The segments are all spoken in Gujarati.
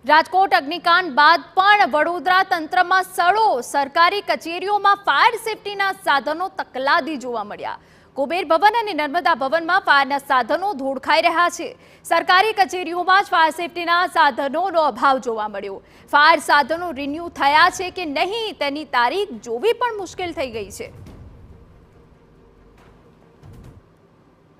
રાજકોટ અગ્નિકાંડ બાદ પણ વડોદરા તંત્રમાં સળો સરકારી કચેરીઓમાં ફાયર સેફટીના સાધનો તકલાદી જોવા મળ્યા। કુબેર ભવન અને નર્મદા ભવનમાં ફાયરના સાધનો ધોળખાઈ રહ્યા છે। સરકારી કચેરીઓમાં જ ફાયર સેફટીના સાધનોનો અભાવ જોવા મળ્યો। ફાયર સાધનો રિન્યુ થયા છે કે નહીં તેની તારીખ જોવી પણ મુશ્કેલ થઈ ગઈ છે।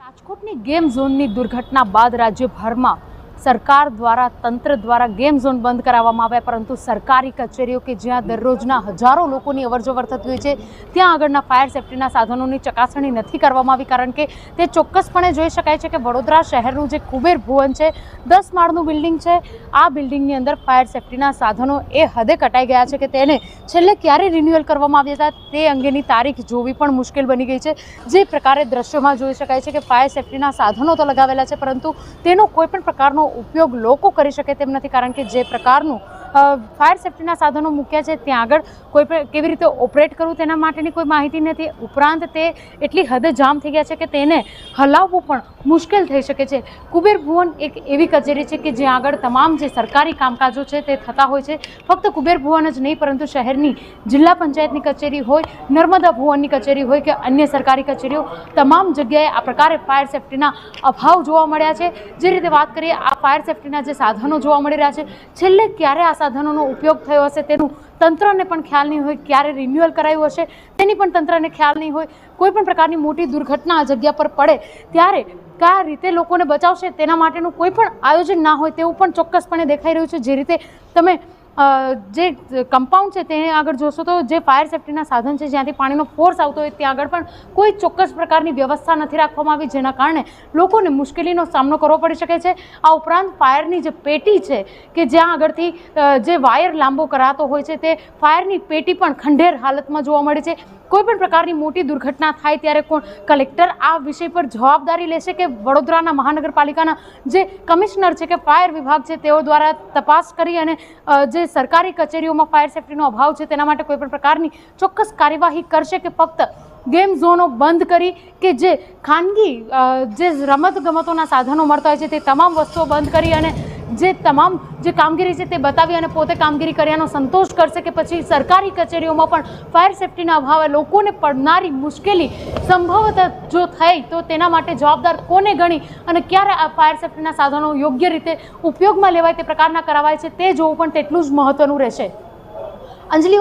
રાજકોટની ગેમ ઝોનની દુર્ઘટના બાદ રાજ્યભરમાં સરકાર દ્વારા તંત્ર દ્વારા ગેમ ઝોન બંધ કરાવવામાં આવ્યા, પરંતુ સરકારી કચેરીઓ કે જ્યાં દરરોજના હજારો લોકોની અવરજવર થતી હોય છે ત્યાં આગળના ફાયર સેફટીના સાધનોની ચકાસણી નથી કરવામાં આવી, કારણ કે તે ચોક્કસપણે જોઈ શકાય છે કે વડોદરા શહેરનું જે કુબેર ભુવન છે 10 માળનું બિલ્ડિંગ છે, આ બિલ્ડિંગની અંદર ફાયર સેફટીના સાધનો એ હદે કટાઈ ગયા છે કે તેને છેલ્લે ક્યારે રિન્યુઅલ કરવામાં આવ્યા હતા તે અંગેની તારીખ જોવી પણ મુશ્કેલ બની ગઈ છે। જે પ્રકારે દ્રશ્યોમાં જોઈ શકાય છે કે ફાયર સેફટીના સાધનો તો લગાવેલા છે, પરંતુ તેનો કોઈ પણ પ્રકારનો ઉપયોગ લોકો કરી શકે તેમ નથી, કારણ કે જે પ્રકારનું ફાયર સેફટીના સાધનો મૂક્યા છે ત્યાં આગળ કોઈ પણ કેવી રીતે ઓપરેટ કરવું તેના માટેની કોઈ માહિતી નથી। ઉપરાંત તે એટલી હદે જામ થઈ ગયા છે કે તેને હલાવવું પણ મુશ્કેલ થઈ શકે છે। કુબેર ભુવન એક એવી કચેરી છે કે જ્યાં આગળ તમામ જે સરકારી કામકાજો છે તે થતા હોય છે। ફક્ત કુબેર ભુવન જ નહીં, પરંતુ શહેરની જિલ્લા પંચાયતની કચેરી હોય, નર્મદા ભુવનની કચેરી હોય કે અન્ય સરકારી કચેરીઓ, તમામ જગ્યાએ આ પ્રકારે ફાયર સેફટીના અભાવ જોવા મળ્યા છે। જે રીતે વાત કરીએ આ ફાયર સેફટીના જે સાધનો જોવા મળી રહ્યા છે, છેલ્લે ક્યારે આ સાધનોનો ઉપયોગ થયો હશે તેનું તંત્રને પણ ખ્યાલ નહીં હોય, ક્યારે રિન્યુઅલ કરાયું હશે તેની પણ તંત્રને ખ્યાલ નહીં હોય। કોઈ પણ પ્રકારની મોટી દુર્ઘટના આ જગ્યા પર પડે ત્યારે કયા રીતે લોકોને બચાવશે તેના માટેનું કોઈ પણ આયોજન ના હોય તેવું પણ ચોક્કસપણે દેખાઈ રહ્યું છે। જે રીતે તમે જે કમ્પાઉન્ડ છે તેને આગળ જોશો તો જે ફાયર સેફટીના સાધન છે જ્યાંથી પાણીનો ફોર્સ આવતો હોય ત્યાં આગળ પણ કોઈ ચોક્કસ પ્રકારની વ્યવસ્થા નથી રાખવામાં આવી, જેના કારણે લોકોને મુશ્કેલીનો સામનો કરવો પડી શકે છે। આ ઉપરાંત ફાયરની જે પેટી છે કે જ્યાં આગળથી જે વાયર લાંબો કરાતો હોય છે તે ફાયરની પેટી પણ ખંડેર હાલતમાં જોવા મળે છે। કોઈ પણ પ્રકારની મોટી દુર્ઘટના થાય ત્યારે કલેક્ટર આ વિષય પર જવાબદારી લેશે કે વડોદરાના મહાનગરપાલિકાના જે કમિશનર છે કે ફાયર વિભાગ છે તેઓ દ્વારા તપાસ કરી અને જે સરકારી કચેરીઓમાં ફાયર સેફટીનો અભાવ છે તેના માટે કોઈ પણ પ્રકારની ચોક્કસ કાર્યવાહી કરશે કે ફક્ત ગેમ ઝોનો બંધ કરી કે જે ખાનગી જે રમતગમતોના સાધનો મળતા હોય છે તે તમામ વસ્તુઓ બંધ કરી અને જે તમામ જે કામગીરી છે તે બતાવી અને પોતે કામગીરી કર્યાનો સંતોષ કરશે, કે પછી સરકારી કચેરીઓમાં પણ ફાયર સેફટીના અભાવે લોકોને પડનારી મુશ્કેલી સંભવતઃ જો થઈ તો તેના માટે જવાબદાર કોને ગણી અને ક્યારે આ ફાયર સેફટીના સાધનો યોગ્ય રીતે ઉપયોગમાં લેવાય તે પ્રકારના કરાવાય છે તે જોવું પણ તેટલું જ મહત્વનું રહેશે। અંજલિ।